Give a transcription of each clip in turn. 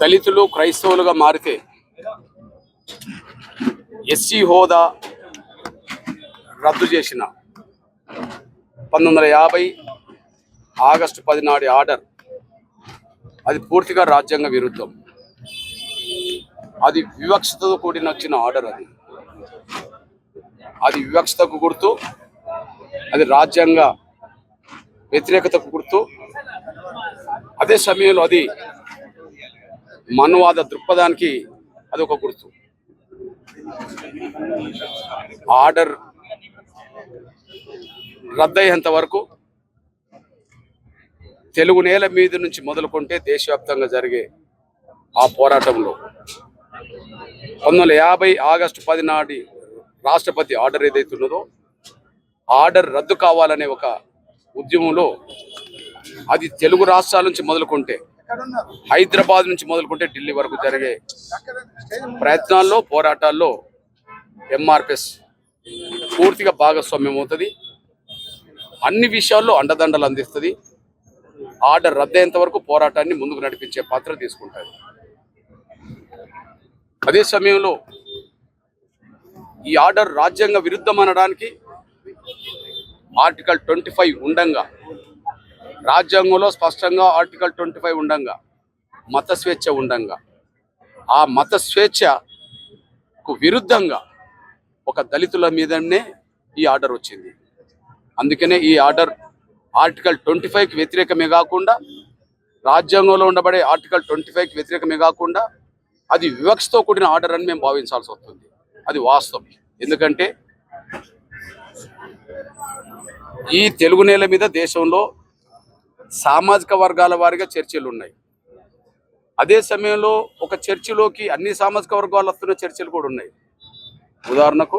దళితులు క్రైస్తవులుగా మారితే ఎస్సీ హోదా రద్దు చేసిన 1950 ఆగస్టు 10 నాటి ఆర్డర్ అది పూర్తిగా రాజ్యాంగ విరుద్ధం. అది వివక్షతతో కూడిన వచ్చిన ఆర్డర్. అది వివక్షతకు గుర్తు, అది రాజ్యాంగ వ్యతిరేకతకు గుర్తు. అదే సమయంలో అది మనువాద దృక్పథానికి అది ఒక గుర్తు. ఆర్డర్ రద్దయ్యేంత వరకు తెలుగు నేల మీద నుంచి మొదలుకుంటే దేశవ్యాప్తంగా జరిగే ఆ పోరాటంలో 1950 ఆగస్టు 10 నాటి రాష్ట్రపతి ఆర్డర్ ఏదైతే ఉన్నదో ఆర్డర్ రద్దు కావాలనే ఒక ఉద్యమంలో అది తెలుగు రాష్ట్రాల నుంచి మొదలుకుంటే హైదరాబాద్ నుంచి మొదలుకుంటే ఢిల్లీ వరకు జరిగే ప్రయత్నాల్లో పోరాటాల్లో ఎంఆర్పిఎస్ పూర్తిగా భాగస్వామ్యం అవుతుంది. అన్ని విషయాల్లో అండదండలు అందిస్తుంది. ఆర్డర్ రద్దయ్యేంత వరకు పోరాటాన్ని ముందుకు నడిపించే పాత్ర తీసుకుంటారు. అదే సమయంలో ఈ ఆర్డర్ రాజ్యాంగ విరుద్ధం అనడానికి ఆర్టికల్ 25 ఉండంగా, రాజ్యాంగంలో స్పష్టంగా ఆర్టికల్ 25 ఉండంగా, మత స్వేచ్ఛ ఉండంగా, ఆ మత స్వేచ్ఛకు విరుద్ధంగా ఒక దళితుల మీదనే ఈ ఆర్డర్ వచ్చింది. అందుకనే ఈ ఆర్డర్ ఆర్టికల్ 25కి వ్యతిరేకమే కాకుండా, రాజ్యాంగంలో ఉండబడే ఆర్టికల్ 25కి వ్యతిరేకమే కాకుండా అది వివక్షతో కూడిన ఆర్డర్ అని మేము భావించాల్సి వస్తుంది. అది వాస్తవం. ఎందుకంటే ఈ తెలుగు నేల మీద దేశంలో సామాజిక వర్గాల వారిగా చర్చలు ఉన్నాయి. అదే సమయంలో ఒక చర్చిలోకి అన్ని సామాజిక వర్గాలు వస్తున్న చర్చలు కూడా ఉన్నాయి. ఉదాహరణకు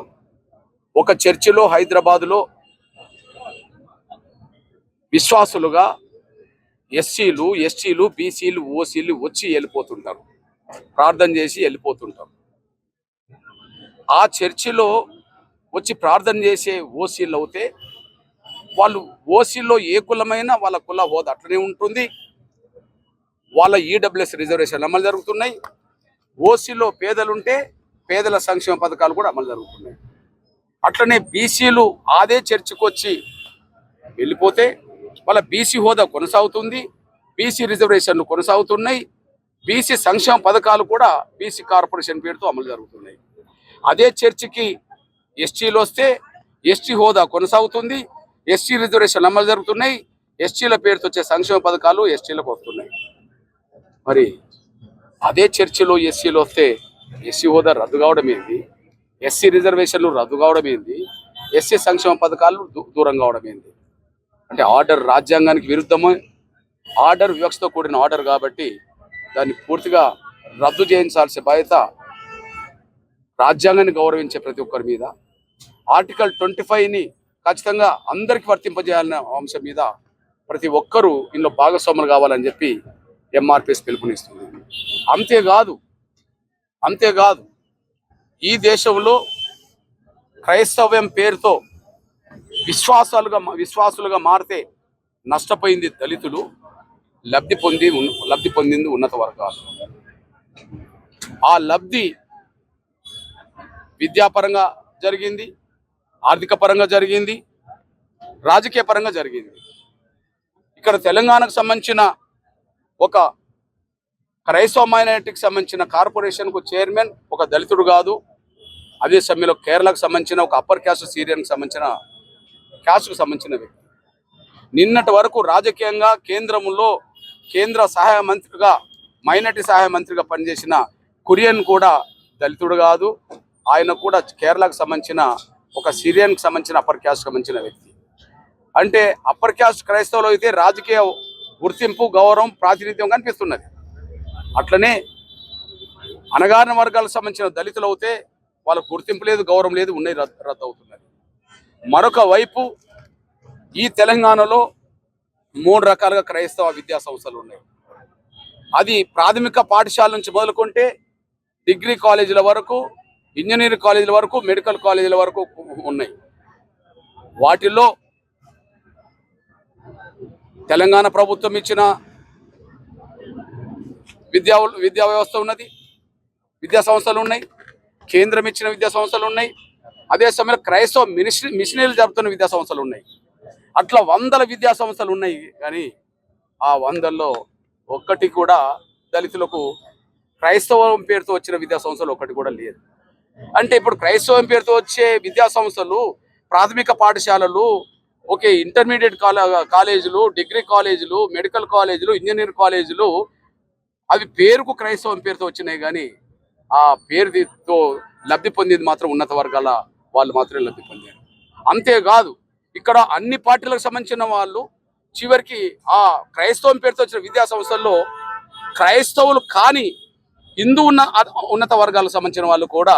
ఒక చర్చిలో హైదరాబాదులో విశ్వాసులుగా ఎస్సీలు, ఎస్టీలు, బీసీలు, ఓసీలు వచ్చి వెళ్ళిపోతుంటారు, ప్రార్థన చేసి వెళ్ళిపోతుంటారు. ఆ చర్చిలో వచ్చి ప్రార్థన చేసే ఓసీలు అవుతే వాళ్ళు ఓసీలో ఏ కులమైనా వాళ్ళ కుల హోదా అట్లనే ఉంటుంది. వాళ్ళ ఈడబ్ల్యూఎస్ రిజర్వేషన్లు అమలు జరుగుతున్నాయి. ఓసీలో పేదలుంటే పేదల సంక్షేమ పథకాలు కూడా అమలు జరుగుతున్నాయి. అట్లనే బీసీలు అదే చర్చికి వచ్చి వెళ్ళిపోతే వాళ్ళ బీసీ హోదా కొనసాగుతుంది, బీసీ రిజర్వేషన్లు కొనసాగుతున్నాయి, బీసీ సంక్షేమ పథకాలు కూడా బీసీ కార్పొరేషన్ పేరుతో అమలు జరుగుతున్నాయి. అదే చర్చికి ఎస్టీలు వస్తే ఎస్టీ హోదా కొనసాగుతుంది, ఎస్టీ రిజర్వేషన్లు అమలు జరుగుతున్నాయి, ఎస్టీల పేరుతో వచ్చే సంక్షేమ పథకాలు ఎస్టీలకు వస్తున్నాయి. మరి అదే చర్చిలో ఎస్సీలు వస్తే ఎస్సీ హోదా రద్దు కావడం ఏంది, ఎస్సీ రిజర్వేషన్లు రద్దు కావడం ఏంది, ఎస్సీ సంక్షేమ పథకాలు దూరం కావడం ఏంది? అంటే ఆర్డర్ రాజ్యాంగానికి విరుద్ధము, ఆర్డర్ వివక్షతో కూడిన ఆర్డర్ కాబట్టి దాన్ని పూర్తిగా రద్దు చేయించాల్సిన బాధ్యత రాజ్యాంగాన్ని గౌరవించే ప్రతి ఒక్కరి మీద, ఆర్టికల్ 25ని ఖచ్చితంగా అందరికీ వర్తింపజేయాలనే అంశం మీద ప్రతి ఒక్కరూ ఇందులో భాగస్వాములు కావాలని చెప్పి ఎంఆర్పిఎస్ పిలుపునిస్తుంది. అంతేకాదు ఈ దేశంలో క్రైస్తవ్యం పేరుతో విశ్వాసులుగా మారితే నష్టపోయింది దళితులు, లబ్ధి పొందింది ఉన్నత వర్గాలు. ఆ లబ్ధి విద్యాపరంగా జరిగింది, ఆర్థిక పరంగా జరిగింది, రాజకీయ పరంగా జరిగింది. ఇక్కడ తెలంగాణకు సంబంధించిన ఒక క్రైస్తవ మైనారిటీకి సంబంధించిన కార్పొరేషన్కు చైర్మన్ ఒక దళితుడు కాదు. అదే సమయంలో కేరళకు సంబంధించిన ఒక అప్పర్ క్యాస్ట్ సిరియన్కి సంబంధించిన క్యాస్ట్కు సంబంధించిన వ్యక్తి. నిన్నటి వరకు రాజకీయంగా కేంద్రంలో కేంద్ర సహాయ మంత్రిగా, మైనారిటీ సహాయ మంత్రిగా పనిచేసిన కురియన్ కూడా దళితుడు కాదు. ఆయన కూడా కేరళకు సంబంధించిన ఒక సిరియన్కి సంబంధించిన అప్పర్ క్యాస్ట్కి సంబంధించిన వ్యక్తి. అంటే అప్పర్ క్యాస్ట్ క్రైస్తవులు అయితే రాజకీయ గుర్తింపు, గౌరవం, ప్రాతినిధ్యం కనిపిస్తున్నది. అట్లనే అణగారిన వర్గాలకు సంబంధించిన దళితులు అయితే వాళ్ళకు గుర్తింపు లేదు, గౌరవం లేదు, ఉన్నాయి, రద్దు అవుతున్నది. మరొక వైపు ఈ తెలంగాణలో 3 రకాలుగా క్రైస్తవ విద్యా సంస్థలు ఉన్నాయి. అది ప్రాథమిక పాఠశాల నుంచి మొదలుకుంటే డిగ్రీ కాలేజీల వరకు, ఇంజనీరింగ్ కాలేజీల వరకు, మెడికల్ కాలేజీల వరకు ఉన్నాయి. వాటిల్లో తెలంగాణ ప్రభుత్వం ఇచ్చిన విద్యా వ్యవస్థ ఉన్నది, విద్యా సంస్థలు ఉన్నాయి, కేంద్రం ఇచ్చిన విద్యా సంస్థలు ఉన్నాయి. అదే సమయంలో క్రైస్తవ మిషనరీలు జరుపుతున్న విద్యా సంస్థలు ఉన్నాయి. అట్లా వందల విద్యా సంస్థలు ఉన్నాయి. కానీ ఆ వందల్లో ఒక్కటి కూడా దళితులకు క్రైస్తవం పేరుతో వచ్చిన విద్యా సంస్థలు ఒక్కటి కూడా లేదు. అంటే ఇప్పుడు క్రైస్తవం పేరుతో వచ్చే విద్యా సంస్థలు, ప్రాథమిక పాఠశాలలు, ఓకే, ఇంటర్మీడియట్ కాలేజీలు, డిగ్రీ కాలేజీలు, మెడికల్ కాలేజీలు, ఇంజనీరింగ్ కాలేజీలు, అవి పేరుకు క్రైస్తవం పేరుతో వచ్చినాయి. కానీ ఆ పేరుతో లబ్ధి పొందేది మాత్రం ఉన్నత వర్గాల వాళ్ళు మాత్రమే లబ్ధి పొందారు. అంతేకాదు ఇక్కడ అన్ని పార్టీలకు సంబంధించిన వాళ్ళు చివరికి ఆ క్రైస్తవం పేరుతో వచ్చిన విద్యా సంస్థల్లో క్రైస్తవులు కానీ హిందూ ఉన్నత వర్గాలకు సంబంధించిన వాళ్ళు కూడా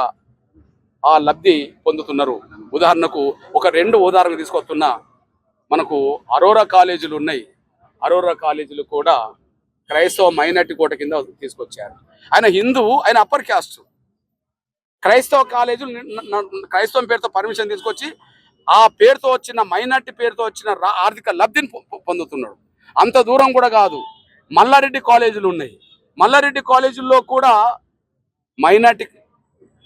ఆ లబ్ధి పొందుతున్నారు. ఉదాహరణకు ఒక 2 ఉదాహరణలు తీసుకొస్తున్నా. మనకు అరోరా కాలేజీలు ఉన్నాయి. అరోరా కాలేజీలు కూడా క్రైస్తవ మైనార్టీ కోట కింద తీసుకొచ్చారు. ఆయన హిందూ, ఆయన అప్పర్ క్యాస్ట్. క్రైస్తవ కాలేజీలు క్రైస్తవం పేరుతో పర్మిషన్ తీసుకొచ్చి ఆ పేరుతో వచ్చిన మైనార్టీ పేరుతో వచ్చిన ఆర్థిక లబ్ధిని పొందుతున్నాడు. అంత దూరం కూడా కాదు, మల్లారెడ్డి కాలేజీలు ఉన్నాయి. మల్లారెడ్డి కాలేజీల్లో కూడా మైనార్టీ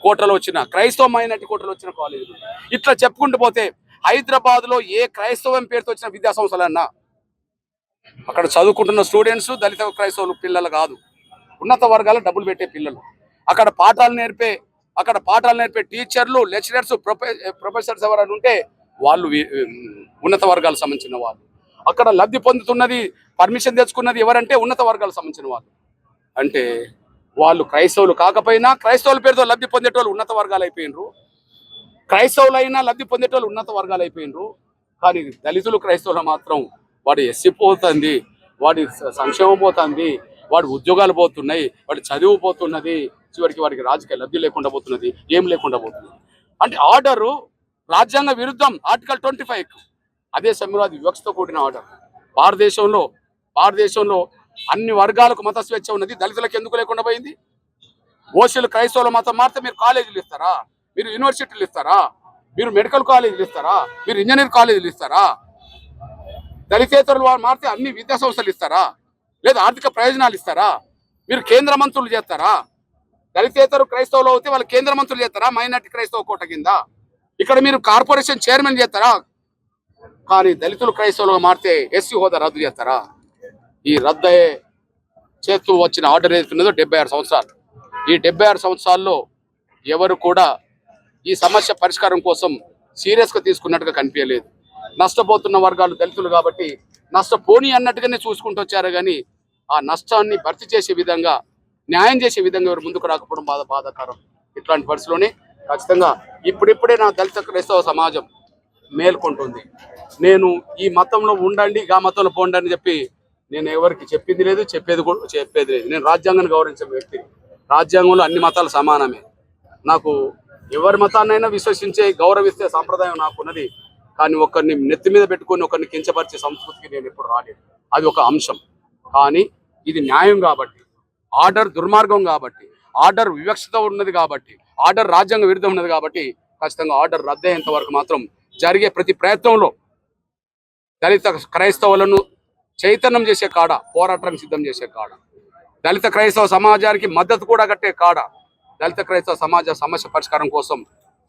కోటలో వచ్చిన, క్రైస్తవ మైనార్టీ కోటలో వచ్చిన కాలేజీలు. ఇట్లా చెప్పుకుంటూ పోతే హైదరాబాద్లో ఏ క్రైస్తవం పేరుతో వచ్చిన విద్యా సంస్థలన్నా అక్కడ చదువుకుంటున్న స్టూడెంట్స్ దళిత క్రైస్తవులు పిల్లలు కాదు, ఉన్నత వర్గాలు డబ్బులు పెట్టే పిల్లలు. అక్కడ పాఠాలు నేర్పే టీచర్లు, లెక్చరర్స్, ప్రొఫెసర్స్ ఎవరైనా ఉంటే వాళ్ళు ఉన్నత వర్గాలకు సంబంధించిన వాళ్ళు. అక్కడ లబ్ధి పొందుతున్నది, పర్మిషన్ తెచ్చుకున్నది ఎవరంటే ఉన్నత వర్గాలకు సంబంధించిన వాళ్ళు. అంటే వాళ్ళు క్రైస్తవులు కాకపోయినా క్రైస్తవుల పేరుతో లబ్ధి పొందేటోళ్ళు ఉన్నత వర్గాలు అయిపోయినరు, క్రైస్తవులైనా లబ్ధి పొందేటోళ్ళు ఉన్నత వర్గాలు అయిపోయినరు. కానీ దళితులు క్రైస్తవులు మాత్రం వాడు ఎస్సీ పోతుంది, వాడి సంక్షేమం పోతుంది, వాడి ఉద్యోగాలు పోతున్నాయి, వాడి చదువు పోతున్నది, చివరికి వాడికి రాజకీయ లబ్ధి లేకుండా పోతున్నది, ఏం లేకుండా పోతున్నది. అంటే ఆర్డరు రాజ్యాంగ విరుద్ధం, ఆర్టికల్ 25. అదే సమయంలో అది వివక్షతో కూడిన ఆర్డర్. భారతదేశంలో అన్ని వర్గాలకు మత స్వేచ్ఛ ఉన్నది, దళితులకు ఎందుకు లేకుండా పోయింది? ఓసీలు క్రైస్తవుల మతం మారితే మీరు కాలేజీలు ఇస్తారా? మీరు యూనివర్సిటీలు ఇస్తారా? మీరు మెడికల్ కాలేజీలు ఇస్తారా? మీరు ఇంజనీరింగ్ కాలేజీలు ఇస్తారా? దళితేతరులు మారితే అన్ని విద్యా సంస్థలు ఇస్తారా? లేదా ఆర్థిక ప్రయోజనాలు ఇస్తారా? మీరు కేంద్ర మంత్రులు చేస్తారా? దళితేతరు క్రైస్తవులు అయితే వాళ్ళు కేంద్ర మంత్రులు చేస్తారా? మైనార్టీ క్రైస్తవ కోట కింద ఇక్కడ మీరు కార్పొరేషన్ చైర్మన్ చేస్తారా? కానీ దళితులు క్రైస్తవులుగా మారితే ఎస్సీ హోదా రద్దు చేస్తారా? ఈ రద్దు చేస్తూ వచ్చిన ఆర్డర్ ఏదైతున్నదో 76 సంవత్సరాలు. ఈ 76 సంవత్సరాల్లో ఎవరు కూడా ఈ సమస్య పరిష్కారం కోసం సీరియస్గా తీసుకున్నట్టుగా కనిపించలేదు. నష్టపోతున్న వర్గాలు దళితులు కాబట్టి నష్టపోని అన్నట్టుగానే చూసుకుంటూ వచ్చారు. కానీ ఆ నష్టాన్ని భర్తీ చేసే విధంగా, న్యాయం చేసే విధంగా ఎవరు ముందుకు రాకపోవడం బాధాకరం. ఇట్లాంటి పరిస్థితిలోనే ఖచ్చితంగా ఇప్పుడిప్పుడే నా దళిత క్రైస్తవ సమాజం మేల్కొంటుంది. నేను ఈ మతంలో ఉండండి, ఆ మతంలో పోండి అని చెప్పి నేను ఎవరికి చెప్పింది లేదు, చెప్పేది లేదు. నేను రాజ్యాంగాన్ని గౌరవించే వ్యక్తి. రాజ్యాంగంలో అన్ని మతాలు సమానమే. నాకు ఎవరి మతాన్నైనా విశ్వసించే, గౌరవిస్తే సాంప్రదాయం నాకున్నది. కానీ ఒకరిని నెత్తి మీద పెట్టుకొని ఒకరిని కించపరిచే సంస్కృతికి నేను ఎప్పుడు రాలేదు. అది ఒక అంశం. కానీ ఇది న్యాయం కాబట్టి, ఆర్డర్ దుర్మార్గం కాబట్టి, ఆర్డర్ వివక్షత ఉన్నది కాబట్టి, ఆర్డర్ రాజ్యాంగ విరుద్ధం ఉన్నది కాబట్టి ఖచ్చితంగా ఆర్డర్ రద్దయ్యేంత వరకు మాత్రం జరిగే ప్రతి ప్రయత్నంలో దళిత క్రైస్తవులను చైతన్యం చేసే కాడ, పోరాటానికి సిద్ధం చేసే కాడ, దళిత క్రైస్తవ సమాజానికి మద్దతు కూడా కట్టే కాడ, దళిత క్రైస్తవ సమాజ సమస్య పరిష్కారం కోసం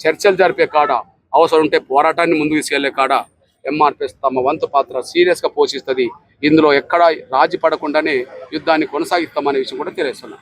చర్చలు జరిపే కాడ, అవసరం ఉంటే పోరాటాన్ని ముందుకు తీసుకెళ్లే కాడ ఎంఆర్పిఎస్ తమ వంతు పాత్ర సీరియస్గా పోషిస్తుంది. ఇందులో ఎక్కడా రాజీ పడకుండానే యుద్ధాన్ని కొనసాగిస్తామనే విషయం కూడా తెలియజేస్తున్నాం.